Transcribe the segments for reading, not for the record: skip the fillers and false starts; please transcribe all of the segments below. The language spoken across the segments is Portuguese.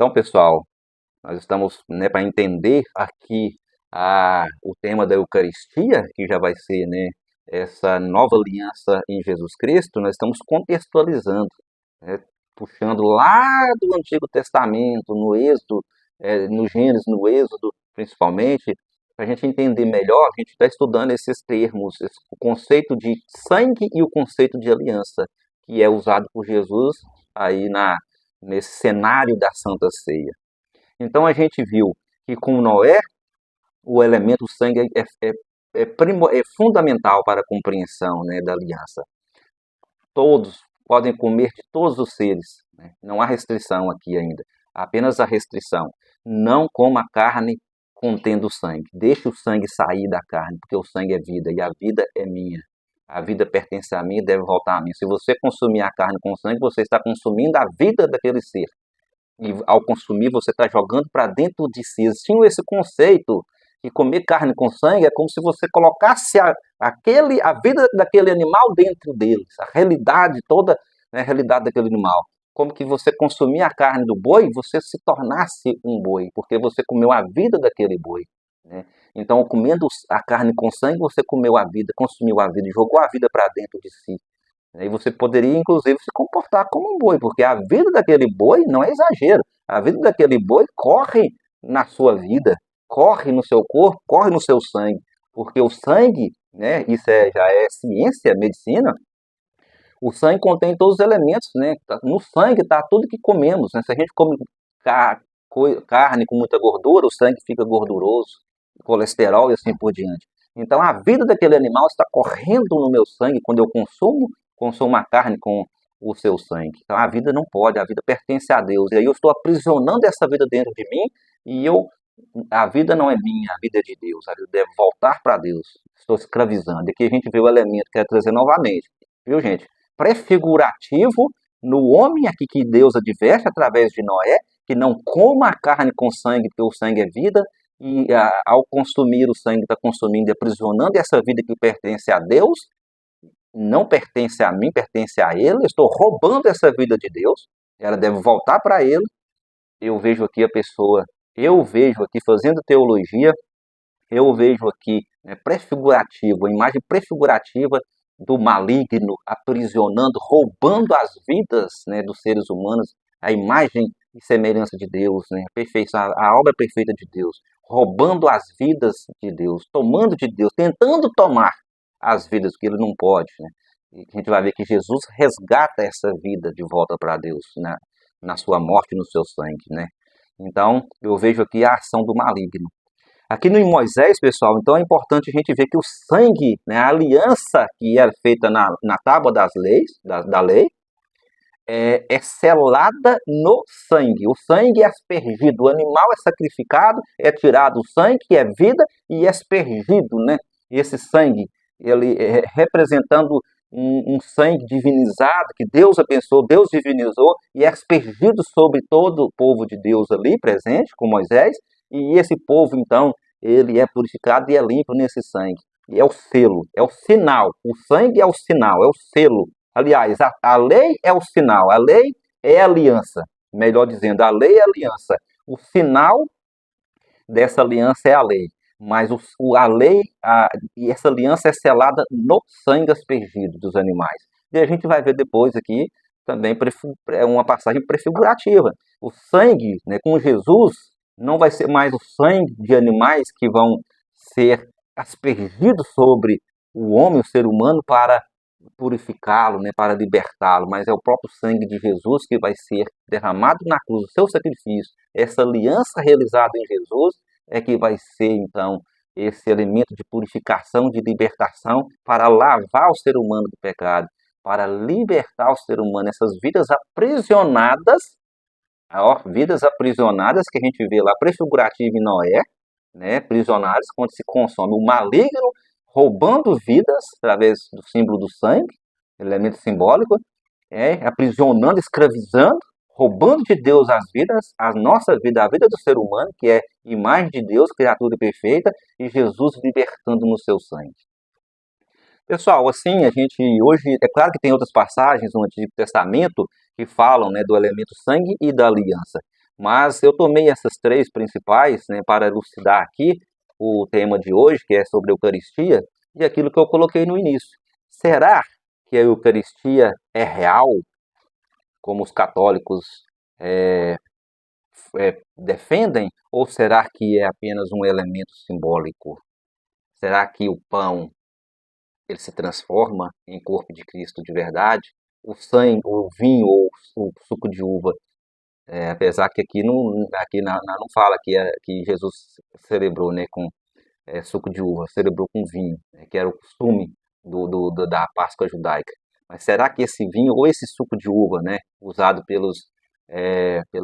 Então, pessoal, nós estamos, para entender aqui o tema da Eucaristia, que já vai ser, essa nova aliança em Jesus Cristo. Nós estamos contextualizando, né, puxando lá do Antigo Testamento, no Êxodo, no Gênesis, no Êxodo, principalmente, para a gente entender melhor. A gente está estudando esses termos, o conceito de sangue e o conceito de aliança, que é usado por Jesus aí nesse cenário da Santa Ceia. Então a gente viu que com Noé, o elemento sangue é fundamental para a compreensão, da aliança. Todos podem comer de todos os seres, né? Não há restrição aqui ainda, apenas a restrição: não coma carne contendo sangue, deixe o sangue sair da carne, porque o sangue é vida e a vida é minha. A vida pertence a mim e deve voltar a mim. Se você consumir a carne com sangue, você está consumindo a vida daquele ser. E ao consumir, você está jogando para dentro de si. Tinha esse conceito que comer carne com sangue é como se você colocasse a vida daquele animal dentro deles, a realidade toda, né, a realidade daquele animal. Como que você consumir a carne do boi, você se tornasse um boi, porque você comeu a vida daquele boi, né? Então, comendo a carne com sangue, você comeu a vida, consumiu a vida, jogou a vida para dentro de si. E você poderia, inclusive, se comportar como um boi, porque a vida daquele boi não é exagero. A vida daquele boi corre na sua vida, corre no seu corpo, corre no seu sangue. Porque o sangue, né, isso já é ciência, medicina, o sangue contém todos os elementos, né? No sangue está tudo que comemos, né? Se a gente come carne com muita gordura, o sangue fica gorduroso, colesterol e assim por diante. Então a vida daquele animal está correndo no meu sangue quando eu consumo a carne com o seu sangue. Então a vida não pode, a vida pertence a Deus. E aí eu estou aprisionando essa vida dentro de mim e a vida não é minha, a vida é de Deus. A vida deve voltar para Deus. Estou escravizando. E aqui a gente vê o elemento que quer trazer novamente. Viu, gente? Prefigurativo no homem aqui que Deus adverte através de Noé, que não coma a carne com sangue, porque o sangue é vida, e ao consumir o sangue está consumindo e aprisionando essa vida que pertence a Deus, não pertence a mim, pertence a Ele. Eu estou roubando essa vida de Deus, ela deve voltar para Ele. Eu vejo aqui fazendo teologia, eu vejo aqui, prefigurativo, a imagem prefigurativa do maligno aprisionando, roubando as vidas, dos seres humanos, a imagem e semelhança de Deus, a obra perfeita de Deus, roubando as vidas de Deus, tomando de Deus, tentando tomar as vidas que ele não pode, né? E a gente vai ver que Jesus resgata essa vida de volta para Deus, na sua morte e no seu sangue, né? Então, eu vejo aqui a ação do maligno. Aqui no Moisés, pessoal, então é importante a gente ver que o sangue, a aliança que era feita na tábua das leis, da lei, é selada no sangue. O sangue é aspergido, o animal é sacrificado, é tirado o sangue, que é vida, e é aspergido, né? Esse sangue, ele é representando um sangue divinizado, que Deus abençoou, Deus divinizou, e é aspergido sobre todo o povo de Deus ali presente, com Moisés, e esse povo, então, ele é purificado e é limpo nesse sangue. E é o selo, é o sinal. O sangue é o sinal, é o selo. Aliás, a lei é o sinal, a lei é a aliança. Melhor dizendo, a lei é a aliança. O sinal dessa aliança é a lei. Mas a lei, e essa aliança é selada no sangue aspergido dos animais. E a gente vai ver depois aqui também uma passagem prefigurativa. O sangue, com Jesus, não vai ser mais o sangue de animais que vão ser aspergidos sobre o homem, o ser humano, para purificá-lo, para libertá-lo, mas é o próprio sangue de Jesus que vai ser derramado na cruz, o seu sacrifício. Essa aliança realizada em Jesus é que vai ser, então, esse elemento de purificação, de libertação, para lavar o ser humano do pecado, para libertar o ser humano, essas vidas aprisionadas, que a gente vê lá, prefigurativo em Noé, prisionadas, quando se consome o maligno, roubando vidas através do símbolo do sangue, elemento simbólico, aprisionando, escravizando, roubando de Deus as vidas, a nossa vida, a vida do ser humano, que é imagem de Deus, criatura perfeita, e Jesus libertando no seu sangue. Pessoal, assim, a gente hoje, é claro que tem outras passagens no Antigo Testamento que falam, do elemento sangue e da aliança, Mas eu tomei essas três principais, né, para elucidar aqui o tema de hoje, que é sobre a Eucaristia, e aquilo que eu coloquei no início. Será que a Eucaristia é real, como os católicos é, defendem, ou será que é apenas um elemento simbólico? Será que o pão ele se transforma em corpo de Cristo de verdade? O sangue, o vinho ou o suco de uva, apesar que não fala que Jesus celebrou, né, com suco de uva, celebrou com vinho, né, que era o costume da Páscoa judaica. Mas será que esse vinho ou esse suco de uva, né, usado pelas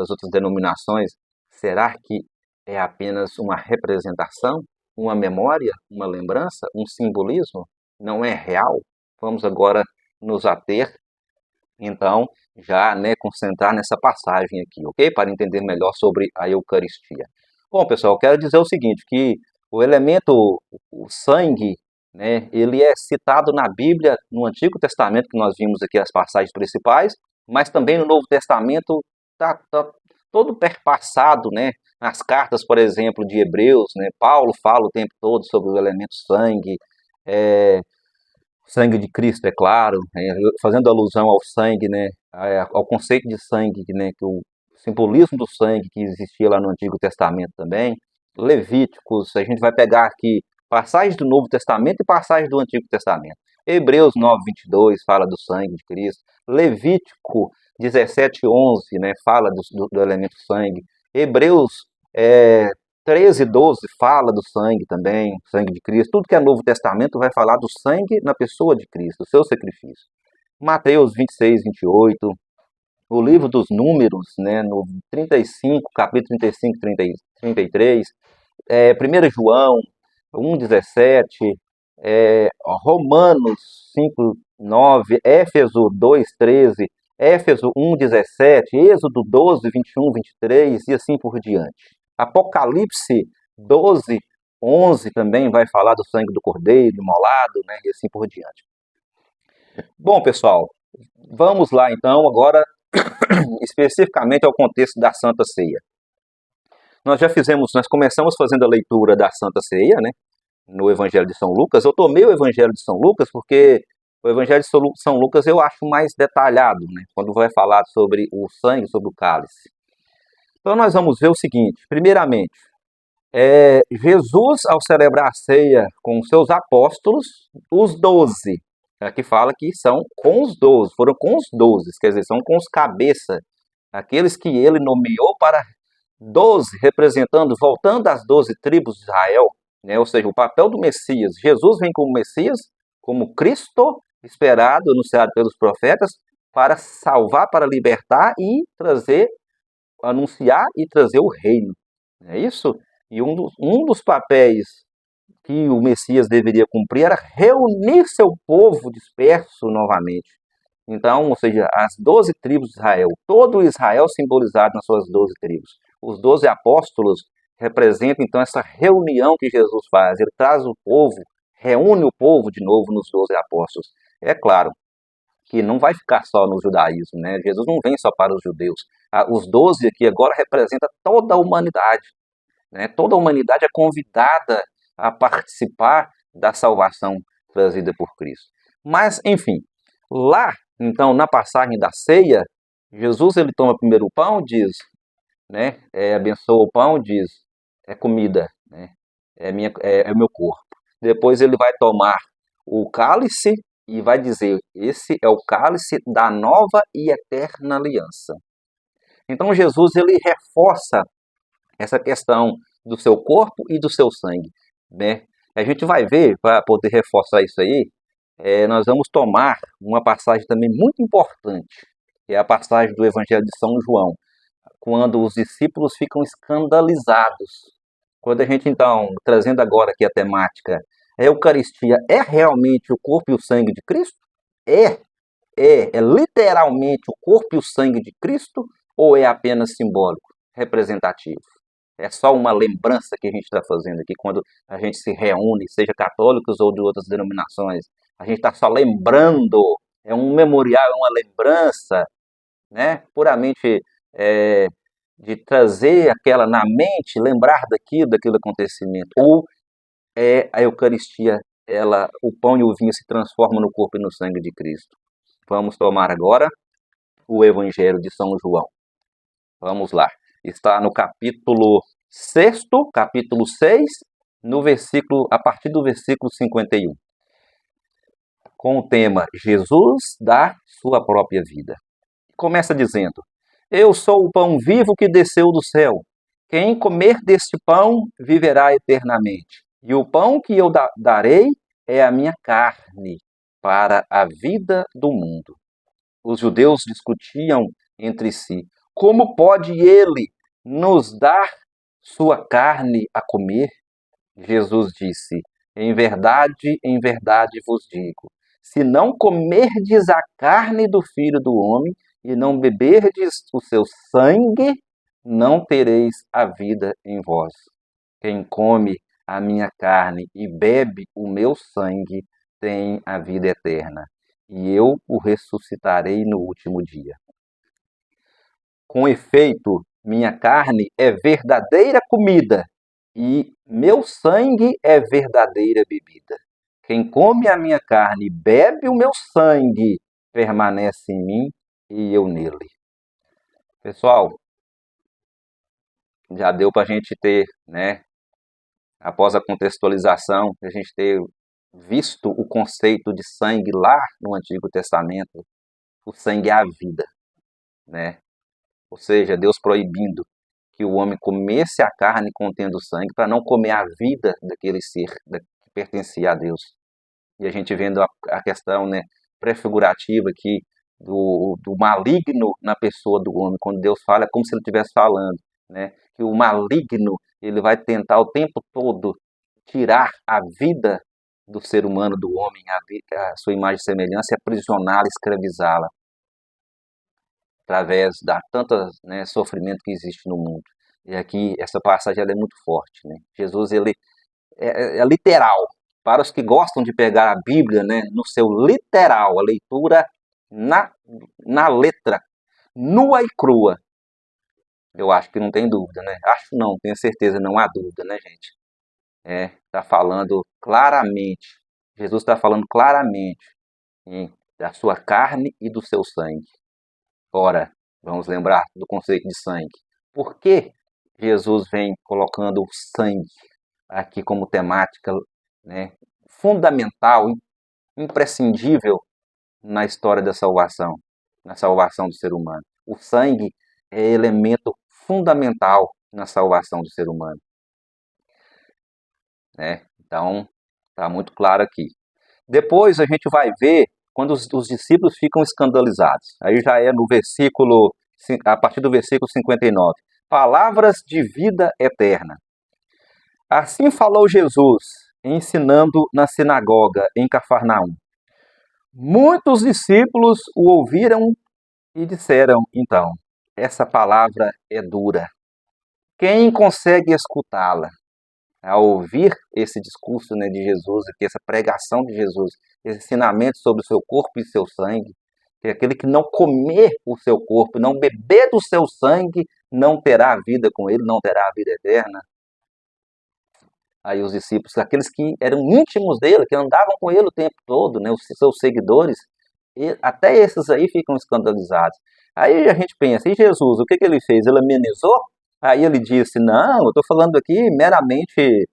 outras denominações, será que é apenas uma representação, uma memória, uma lembrança, um simbolismo? Não é real? Vamos agora nos ater, então, já, né, concentrar nessa passagem aqui, ok? Para entender melhor sobre a Eucaristia. Bom, pessoal, eu quero dizer o seguinte, que o elemento, o sangue, né, ele é citado na Bíblia, no Antigo Testamento, que nós vimos aqui as passagens principais, mas também no Novo Testamento está todo perpassado, né, nas cartas, por exemplo, de Hebreus, né, Paulo fala o tempo todo sobre o elemento sangue, é, sangue de Cristo, é claro, fazendo alusão ao sangue, né, ao conceito de sangue, né, que o simbolismo do sangue que existia lá no Antigo Testamento também. Levíticos, a gente vai pegar aqui passagens do Novo Testamento e passagens do Antigo Testamento. Hebreus 9:22 fala do sangue de Cristo. Levítico 17:11, né, fala do elemento sangue. Hebreus é, 13:12 fala do sangue também, sangue de Cristo. Tudo que é Novo Testamento vai falar do sangue na pessoa de Cristo, do seu sacrifício. Mateus 26:28, o livro dos Números, né, no 35, capítulo 35, 33, 1 João 1:17, Romanos 5:9, Éfeso 2:13, Éfeso 1:17, Êxodo 12:21, 23 e assim por diante. Apocalipse 12:11 também vai falar do sangue do cordeiro imolado, né, e assim por diante. Bom, pessoal, vamos lá então agora especificamente ao contexto da Santa Ceia. Nós começamos fazendo a leitura da Santa Ceia, né, no Evangelho de São Lucas. Eu tomei o Evangelho de São Lucas porque o Evangelho de São Lucas eu acho mais detalhado, né, quando vai falar sobre o sangue, sobre o cálice. Então nós vamos ver o seguinte, primeiramente, Jesus, ao celebrar a ceia com os seus apóstolos, os 12, aqui fala que são com os 12, foram com os 12, quer dizer, são com os cabeça, aqueles que ele nomeou para 12, representando, voltando às 12 tribos de Israel, né, ou seja, o papel do Messias. Jesus vem como Messias, como Cristo, esperado, anunciado pelos profetas, para salvar, para libertar e trazer, anunciar e trazer o reino. É isso? E um dos papéis que o Messias deveria cumprir era reunir seu povo disperso novamente. Então, ou seja, as 12 tribos de Israel, todo Israel simbolizado nas suas 12 tribos. Os 12 apóstolos representam, então, essa reunião que Jesus faz. Ele traz o povo, reúne o povo de novo nos 12 apóstolos. É claro que não vai ficar só no judaísmo, né? Jesus não vem só para os judeus. Os 12 aqui agora representam toda a humanidade, né? Toda a humanidade é convidada a participar da salvação trazida por Cristo. Mas, enfim, lá, então, na passagem da ceia, Jesus ele toma primeiro o pão, diz, né, abençoa o pão, diz, é comida, né, é o meu corpo. Depois ele vai tomar o cálice e vai dizer, esse é o cálice da nova e eterna aliança. Então Jesus ele reforça essa questão do seu corpo e do seu sangue, né? A gente vai ver, para poder reforçar isso aí, nós vamos tomar uma passagem também muito importante, que é a passagem do Evangelho de São João, quando os discípulos ficam escandalizados. Quando a gente, então, trazendo agora aqui a temática, a Eucaristia é realmente o corpo e o sangue de Cristo? É, é literalmente o corpo e o sangue de Cristo ou é apenas simbólico, representativo? É só uma lembrança que a gente está fazendo aqui quando a gente se reúne, seja católicos ou de outras denominações. A gente está só lembrando, é um memorial, é uma lembrança, né? Puramente é, de trazer aquela na mente, lembrar daquele acontecimento, ou é a Eucaristia, o pão e o vinho se transformam no corpo e no sangue de Cristo. Vamos tomar agora o Evangelho de São João. Vamos lá. Está no capítulo 6º, capítulo 6, a partir do versículo 51, com o tema Jesus dá sua própria vida. Começa dizendo: Eu sou o pão vivo que desceu do céu. Quem comer deste pão viverá eternamente. E o pão que eu darei é a minha carne para a vida do mundo. Os judeus discutiam entre si: como pode ele nos dar sua carne a comer? Jesus disse: em verdade vos digo, se não comerdes a carne do Filho do Homem e não beberdes o seu sangue, não tereis a vida em vós. Quem come a minha carne e bebe o meu sangue tem a vida eterna, e eu o ressuscitarei no último dia. Com efeito, minha carne é verdadeira comida e meu sangue é verdadeira bebida. Quem come a minha carne e bebe o meu sangue permanece em mim e eu nele. Pessoal, já deu para a gente ter, né, após a contextualização, a gente ter visto o conceito de sangue lá no Antigo Testamento. O sangue é a vida, né? Ou seja, Deus proibindo que o homem comesse a carne contendo sangue para não comer a vida daquele ser que pertencia a Deus. E a gente vendo a questão, né, prefigurativa aqui do maligno na pessoa do homem. Quando Deus fala, é como se ele estivesse falando, né, que o maligno ele vai tentar o tempo todo tirar a vida do ser humano, do homem, a sua imagem e semelhança, e aprisioná-la, escravizá-la, através da tanto, né, sofrimento que existe no mundo. E aqui, essa passagem ela é muito forte, né? Jesus, ele é literal. Para os que gostam de pegar a Bíblia, né, no seu literal, a leitura na letra, nua e crua, eu acho que não tem dúvida, né? Acho não, tenho certeza, não há dúvida, né, gente? Está falando claramente, Jesus está falando claramente, hein, da sua carne e do seu sangue. Ora, vamos lembrar do conceito de sangue. Por que Jesus vem colocando o sangue aqui como temática, né, fundamental, imprescindível na história da salvação, na salvação do ser humano? O sangue é elemento fundamental na salvação do ser humano, né? Então, está muito claro aqui. Depois a gente vai ver quando os discípulos ficam escandalizados. Aí já é no versículo, a partir do versículo 59. Palavras de vida eterna. Assim falou Jesus, ensinando na sinagoga em Cafarnaum. Muitos discípulos o ouviram e disseram, então, essa palavra é dura. Quem consegue escutá-la? Ao ouvir esse discurso, né, de Jesus, aqui, essa pregação de Jesus, esse ensinamento sobre o seu corpo e seu sangue, que aquele que não comer o seu corpo, não beber do seu sangue, não terá a vida com ele, não terá a vida eterna. Aí os discípulos, aqueles que eram íntimos dele, que andavam com ele o tempo todo, né, os seus seguidores, até esses aí ficam escandalizados. Aí a gente pensa, e Jesus, o que ele fez? Ele amenizou? Aí ele disse, não, eu estou falando aqui meramente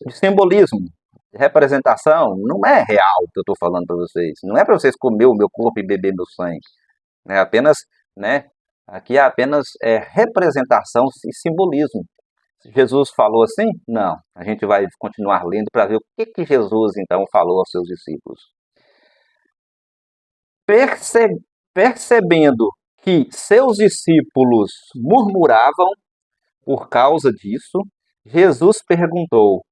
de simbolismo, de representação, não é real o que eu estou falando para vocês. Não é para vocês comer o meu corpo e beber meu sangue. É apenas, né, aqui é apenas representação e simbolismo. Jesus falou assim? Não. A gente vai continuar lendo para ver o que Jesus então falou aos seus discípulos. Percebendo que seus discípulos murmuravam por causa disso, Jesus perguntou: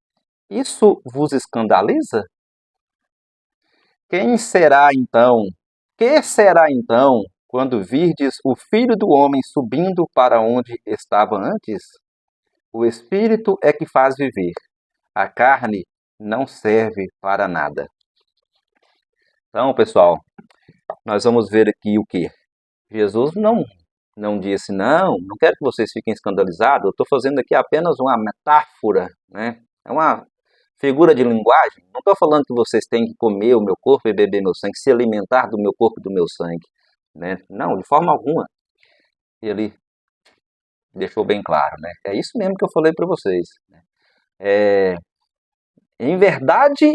Isso vos escandaliza? Que será então, quando virdes o Filho do Homem subindo para onde estava antes? O Espírito é que faz viver, a carne não serve para nada. Então, pessoal, nós vamos ver aqui o que? Jesus não disse, não quero que vocês fiquem escandalizados, eu estou fazendo aqui apenas uma metáfora, né? É uma figura de linguagem. Não estou falando que vocês têm que comer o meu corpo e beber meu sangue, se alimentar do meu corpo e do meu sangue, né? Não, de forma alguma. Ele deixou bem claro, né? É isso mesmo que eu falei para vocês. É, em verdade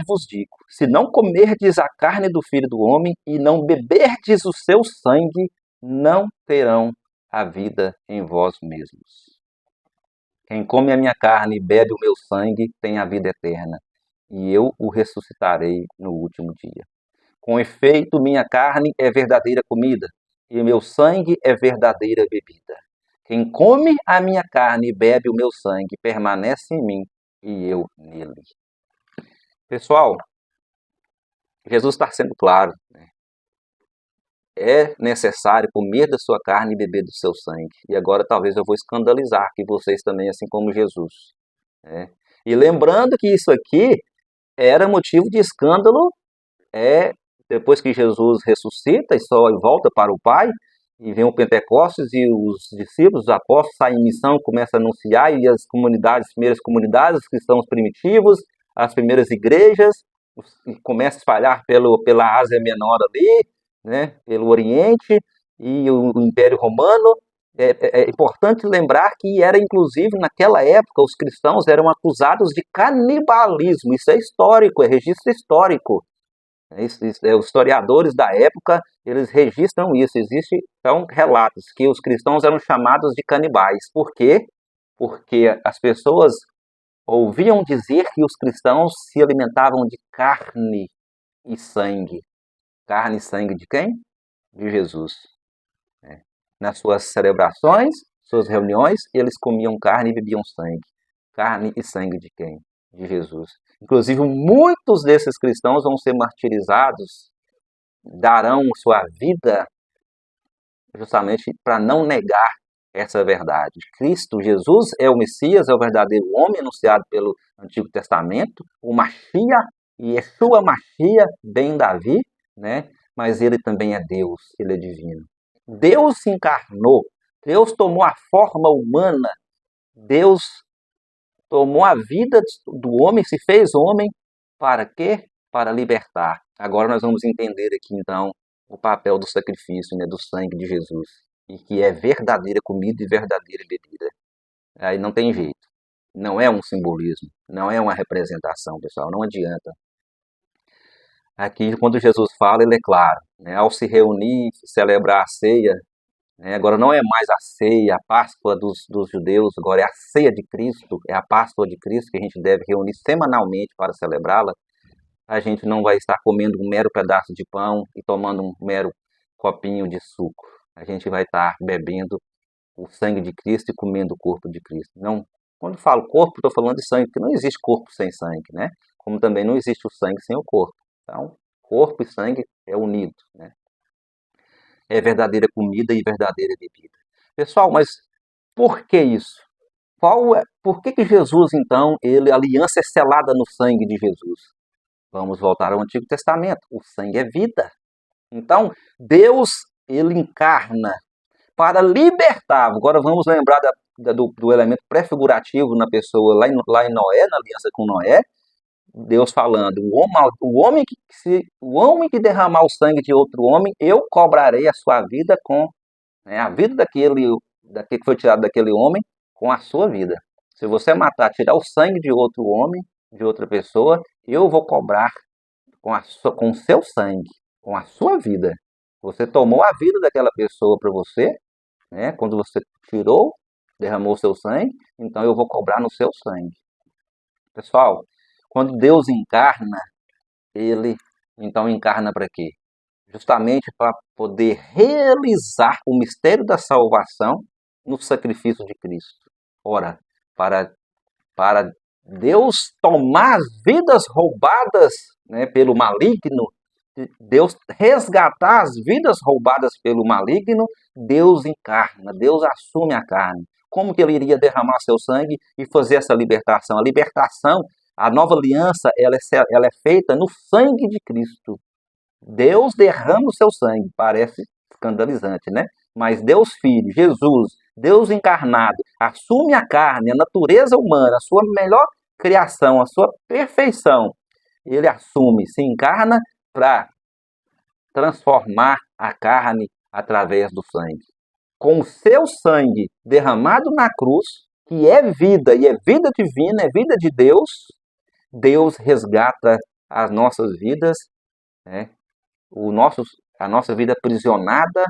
vos digo, se não comerdes a carne do Filho do Homem e não beberdes o seu sangue, não terão a vida em vós mesmos. Quem come a minha carne e bebe o meu sangue tem a vida eterna, e eu o ressuscitarei no último dia. Com efeito, minha carne é verdadeira comida, e meu sangue é verdadeira bebida. Quem come a minha carne e bebe o meu sangue permanece em mim, e eu nele. Pessoal, Jesus está sendo claro, né? É necessário comer da sua carne e beber do seu sangue. E agora talvez eu vou escandalizar que vocês também, assim como Jesus, né? E lembrando que isso aqui era motivo de escândalo, depois que Jesus ressuscita e só volta para o Pai, e vem o Pentecostes e os discípulos, os apóstolos saem em missão, começam a anunciar, e as comunidades, as primeiras comunidades, os cristãos primitivos, as primeiras igrejas, começa a espalhar pela Ásia Menor ali, né, pelo Oriente e o Império Romano. É importante lembrar que era, inclusive, naquela época, os cristãos eram acusados de canibalismo. Isso é histórico, é registro histórico. Os historiadores da época, eles registram isso. Existem, então, relatos que os cristãos eram chamados de canibais. Por quê? Porque as pessoas ouviam dizer que os cristãos se alimentavam de carne e sangue. Carne e sangue de quem? De Jesus. Nas suas celebrações, suas reuniões, eles comiam carne e bebiam sangue. Carne e sangue de quem? De Jesus. Inclusive, muitos desses cristãos vão ser martirizados, darão sua vida justamente para não negar essa verdade. Cristo Jesus é o Messias, é o verdadeiro homem anunciado pelo Antigo Testamento, o Mashiach, e Yeshua Mashiach, bem Davi, né? Mas ele também é Deus, ele é divino. Deus se encarnou, Deus tomou a forma humana, Deus tomou a vida do homem, se fez homem, para quê? Para libertar. Agora nós vamos entender aqui então o papel do sacrifício, né, do sangue de Jesus, e que é verdadeira comida e verdadeira bebida. Aí não tem jeito. Não é um simbolismo, não é uma representação, pessoal, não adianta. Aqui, quando Jesus fala, ele é claro, né, ao se reunir, celebrar a ceia, né, agora não é mais a ceia, a Páscoa dos judeus, agora é a ceia de Cristo, é a Páscoa de Cristo que a gente deve reunir semanalmente para celebrá-la. A gente não vai estar comendo um mero pedaço de pão e tomando um mero copinho de suco. A gente vai estar bebendo o sangue de Cristo e comendo o corpo de Cristo. Não, quando falo corpo, estou falando de sangue, porque não existe corpo sem sangue, né? Como também não existe o sangue sem o corpo. Então, corpo e sangue é unido, né? É verdadeira comida e verdadeira bebida. Pessoal, mas por que isso? Por que Jesus, então, a aliança é selada no sangue de Jesus? Vamos voltar ao Antigo Testamento. O sangue é vida. Então, Deus, ele encarna para libertar. Agora vamos lembrar do elemento pré-figurativo na pessoa, lá em Noé, na aliança com Noé. Deus falando, o homem que derramar o sangue de outro homem, eu cobrarei a sua vida com, né, a vida daquele que foi tirado daquele homem, com a sua vida. Se você matar, tirar o sangue de outro homem, de outra pessoa, eu vou cobrar com o seu sangue, com a sua vida. Você tomou a vida daquela pessoa para você, né? Quando você tirou, derramou o seu sangue, então eu vou cobrar no seu sangue. Pessoal, quando Deus encarna, ele então encarna para quê? Justamente para poder realizar o mistério da salvação no sacrifício de Cristo. Ora, para Deus tomar as vidas roubadas, né, pelo maligno, Deus resgatar as vidas roubadas pelo maligno, Deus encarna, Deus assume a carne. Como que ele iria derramar seu sangue e fazer essa libertação? A libertação, a nova aliança, ela é feita no sangue de Cristo. Deus derrama o seu sangue. Parece escandalizante, né? mas Deus Filho, Jesus, Deus encarnado, assume a carne, a natureza humana, a sua melhor criação, a sua perfeição. Ele assume, se encarna para transformar a carne através do sangue. Com o seu sangue derramado na cruz, que é vida e é vida divina, é vida de Deus, Deus resgata as nossas vidas, né? A nossa vida aprisionada,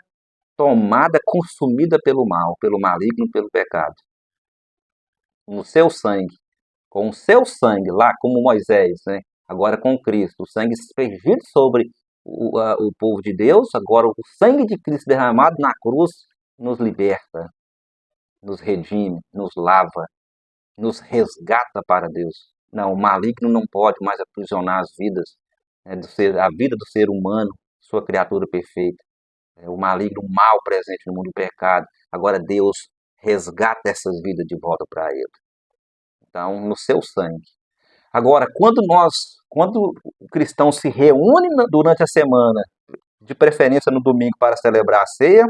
tomada, consumida pelo mal, pelo maligno, pelo pecado. No seu sangue, com o seu sangue lá, como Moisés, né? Agora com Cristo, o sangue aspergido sobre o povo de Deus, agora o sangue de Cristo derramado na cruz nos liberta, nos redime, nos lava, nos resgata para Deus. Não, o maligno não pode mais aprisionar as vidas, né, a vida do ser humano, sua criatura perfeita. O maligno, o mal presente no mundo do pecado. Agora Deus resgata essas vidas de volta para Ele. Então, no seu sangue. Agora, quando o cristão se reúne durante a semana, de preferência no domingo para celebrar a ceia,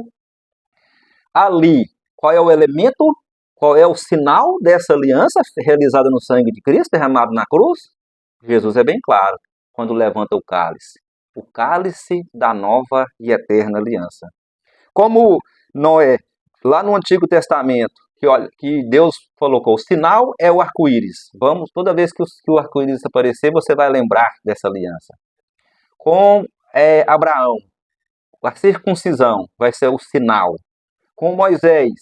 ali, qual é o elemento, qual é o sinal dessa aliança realizada no sangue de Cristo, derramado na cruz? Jesus é bem claro quando levanta o cálice da nova e eterna aliança. Como Noé, lá no Antigo Testamento, que Deus colocou, o sinal é o arco-íris. Toda vez que o arco-íris aparecer, você vai lembrar dessa aliança. Com Abraão, a circuncisão vai ser o sinal. Com Moisés,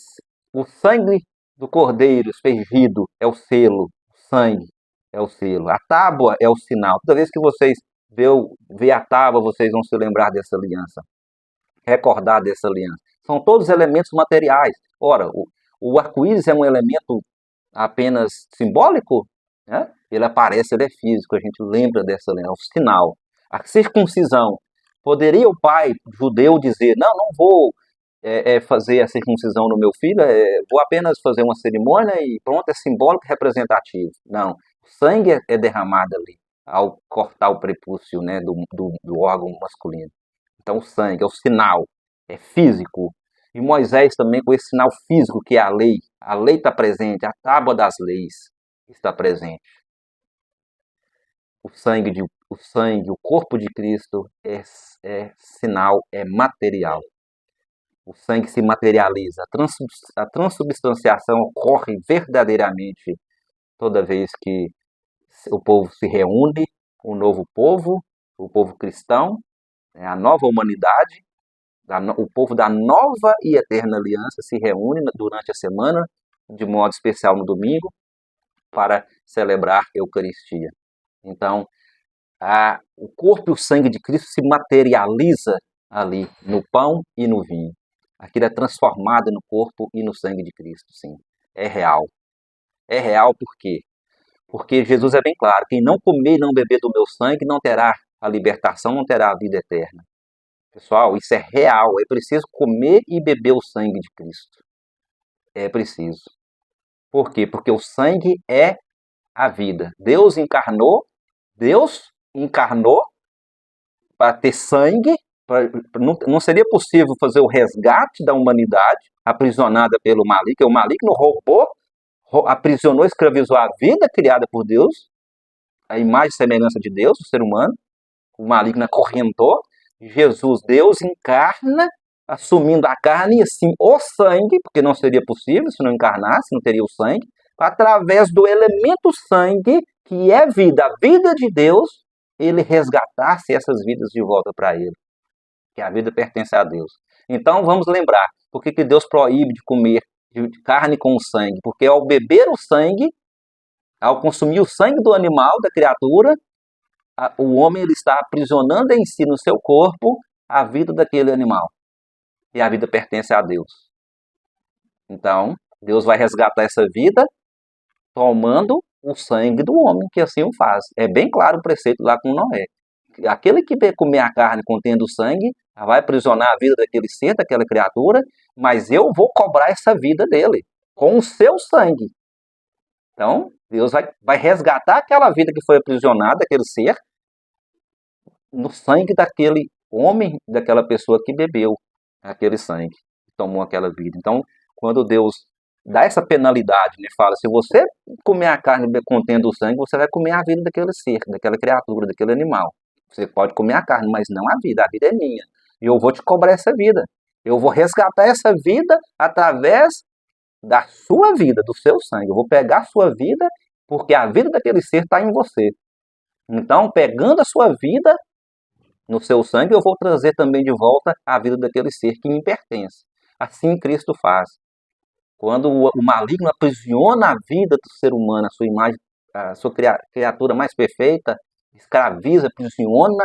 o sangue do cordeiro aspergido é o selo, o sangue é o selo. A tábua é o sinal. Toda vez que vocês vê a tábua, vocês vão se lembrar dessa aliança, recordar dessa aliança. São todos elementos materiais. Ora, o arco-íris é um elemento apenas simbólico, né? Ele aparece, ele é físico, a gente lembra dessa aliança, é o sinal. A circuncisão. Poderia o pai judeu dizer, não vou fazer a circuncisão no meu filho, vou apenas fazer uma cerimônia e pronto, é simbólico e representativo. Não, o sangue é derramado ali, ao cortar o prepúcio, né, do órgão masculino. Então o sangue é o sinal, é físico. E Moisés também com esse sinal físico que é a lei está presente, a tábua das leis está presente. O corpo de Cristo é sinal, é material. O sangue se materializa, a transubstanciação ocorre verdadeiramente toda vez que o povo se reúne, o novo povo, o povo cristão, a nova humanidade, o povo da nova e eterna aliança se reúne durante a semana, de modo especial no domingo, para celebrar a Eucaristia. Então, o corpo e o sangue de Cristo se materializa ali no pão e no vinho. Aquilo é transformado no corpo e no sangue de Cristo, sim. É real. É real por quê? Porque Jesus é bem claro, quem não comer e não beber do meu sangue não terá a libertação, não terá a vida eterna. Pessoal, isso é real, é preciso comer e beber o sangue de Cristo. É preciso. Por quê? Porque o sangue é a vida. Deus encarnou para ter sangue. Não seria possível fazer o resgate da humanidade aprisionada pelo maligno. O maligno roubou, aprisionou, escravizou a vida criada por Deus, a imagem e semelhança de Deus, o ser humano. O maligno acorrentou. Jesus, Deus, encarna, assumindo a carne e assim o sangue, porque não seria possível se não encarnasse, não teria o sangue, através do elemento sangue, que é vida, a vida de Deus, ele resgatasse essas vidas de volta para ele. Que a vida pertence a Deus. Então vamos lembrar, por que Deus proíbe de comer carne com sangue? Porque ao beber o sangue, ao consumir o sangue do animal, da criatura, o homem ele está aprisionando em si, no seu corpo, a vida daquele animal. E a vida pertence a Deus. Então, Deus vai resgatar essa vida tomando o sangue do homem, que assim o faz. É bem claro o preceito lá com Noé. Aquele que comer a carne contendo sangue, vai aprisionar a vida daquele ser, daquela criatura, mas eu vou cobrar essa vida dele, com o seu sangue. Então, Deus vai resgatar aquela vida que foi aprisionada, aquele ser, no sangue daquele homem, daquela pessoa que bebeu aquele sangue. tomou aquela vida. Então, quando Deus dá essa penalidade, ele fala, se você comer a carne contendo o sangue, você vai comer a vida daquele ser, daquela criatura, daquele animal. Você pode comer a carne, mas não a vida é minha. E eu vou te cobrar essa vida. Eu vou resgatar essa vida através da sua vida, do seu sangue. Eu vou pegar a sua vida, porque a vida daquele ser está em você. Então, pegando a sua vida no seu sangue, eu vou trazer também de volta a vida daquele ser que me pertence. Assim Cristo faz. Quando o maligno aprisiona a vida do ser humano, a sua imagem, a sua criatura mais perfeita, escraviza, aprisiona,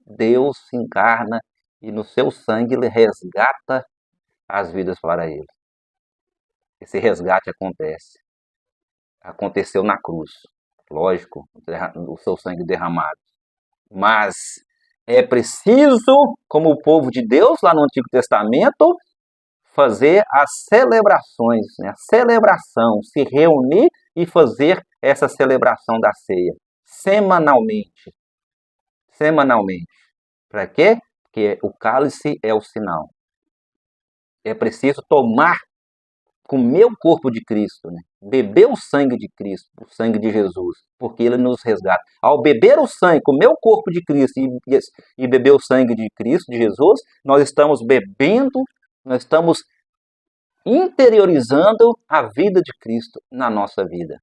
Deus se encarna e no seu sangue ele resgata as vidas para ele. Esse resgate acontece. Aconteceu na cruz. Lógico, o seu sangue derramado. Mas é preciso, como o povo de Deus lá no Antigo Testamento, fazer as celebrações, né? A celebração, se reunir e fazer essa celebração da ceia semanalmente. Semanalmente. Para quê? Porque o cálice é o sinal. É preciso tomar, comer o corpo de Cristo, né? Beber o sangue de Cristo, o sangue de Jesus, porque ele nos resgata. Ao beber o sangue, comer o corpo de Cristo e beber o sangue de Cristo, de Jesus, nós estamos bebendo, nós estamos interiorizando a vida de Cristo na nossa vida.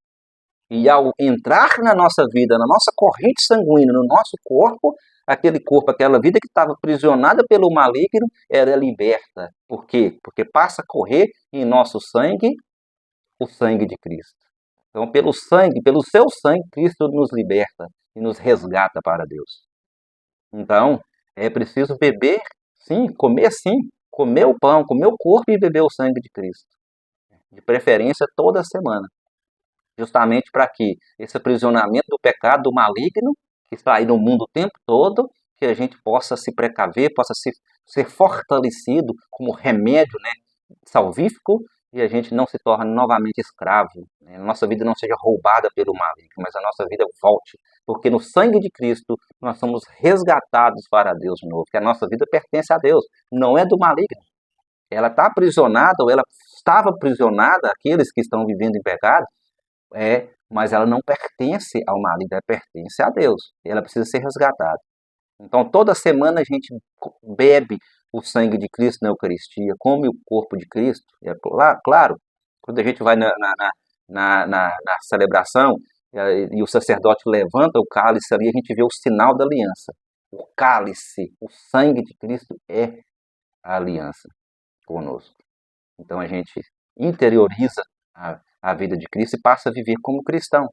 E ao entrar na nossa vida, na nossa corrente sanguínea, no nosso corpo, aquele corpo, aquela vida que estava aprisionada pelo maligno, era liberta. Por quê? Porque passa a correr em nosso sangue o sangue de Cristo. Então, pelo sangue, pelo seu sangue, Cristo nos liberta e nos resgata para Deus. Então, é preciso beber, sim, comer o pão, comer o corpo e beber o sangue de Cristo. De preferência toda semana. Justamente para que esse aprisionamento do pecado, do maligno, que está aí no mundo o tempo todo, que a gente possa se precaver, possa ser fortalecido como remédio, né, salvífico, e a gente não se torne novamente escravo, né? A nossa vida não seja roubada pelo maligno, mas a nossa vida volte, porque no sangue de Cristo nós somos resgatados para Deus de novo, que a nossa vida pertence a Deus, não é do maligno. Ela está aprisionada, ou ela estava aprisionada, aqueles que estão vivendo em pecado, mas ela não pertence ao maligno, ela pertence a Deus. Ela precisa ser resgatada. Então, toda semana a gente bebe o sangue de Cristo na Eucaristia, come o corpo de Cristo. É claro, quando a gente vai na celebração e o sacerdote levanta o cálice ali, a gente vê o sinal da aliança. O cálice, o sangue de Cristo é a aliança conosco. Então, a gente interioriza a vida de Cristo e passa a viver como cristão.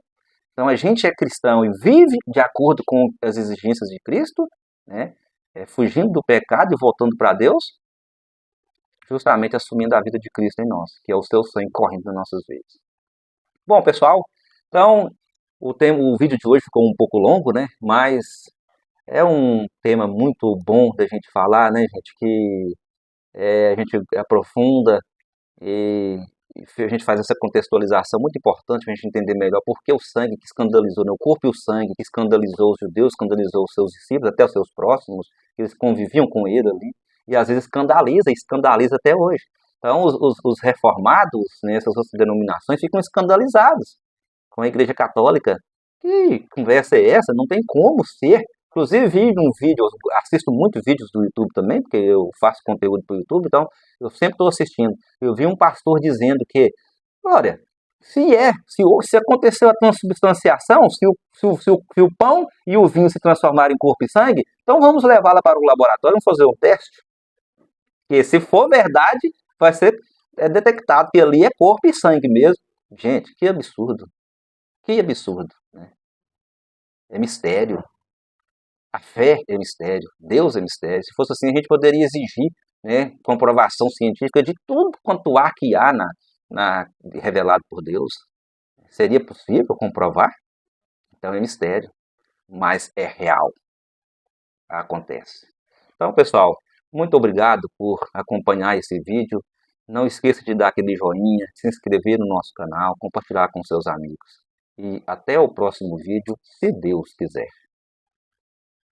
Então a gente é cristão e vive de acordo com as exigências de Cristo, né? Fugindo do pecado e voltando para Deus, justamente assumindo a vida de Cristo em nós, que é o seu sangue correndo nas nossas veias. Bom, pessoal, então o vídeo de hoje ficou um pouco longo, né? Mas é um tema muito bom da gente falar, né, gente? Que a gente aprofunda e a gente faz essa contextualização muito importante para a gente entender melhor por que o sangue que escandalizou, né? O corpo e o sangue que escandalizou os judeus, escandalizou os seus discípulos, até os seus próximos, eles conviviam com ele ali, e às vezes escandaliza até hoje. Então os reformados, né, essas outras denominações, ficam escandalizados com a Igreja Católica. Que conversa é essa? Não tem como ser. Inclusive, vi um vídeo, eu assisto muitos vídeos do YouTube também, porque eu faço conteúdo para o YouTube, então eu sempre estou assistindo. Eu vi um pastor dizendo que, olha, se aconteceu a transubstanciação, se o pão e o vinho se transformarem em corpo e sangue, então vamos levá-la para o laboratório, vamos fazer um teste. E se for verdade, vai ser detectado que ali é corpo e sangue mesmo. Gente, que absurdo. Que absurdo, né? É mistério. A fé é mistério, Deus é mistério. Se fosse assim, a gente poderia exigir, né, comprovação científica de tudo quanto há que há revelado por Deus. Seria possível comprovar? Então é mistério, mas é real. Acontece. Então, pessoal, muito obrigado por acompanhar esse vídeo. Não esqueça de dar aquele joinha, se inscrever no nosso canal, compartilhar com seus amigos. E até o próximo vídeo, se Deus quiser.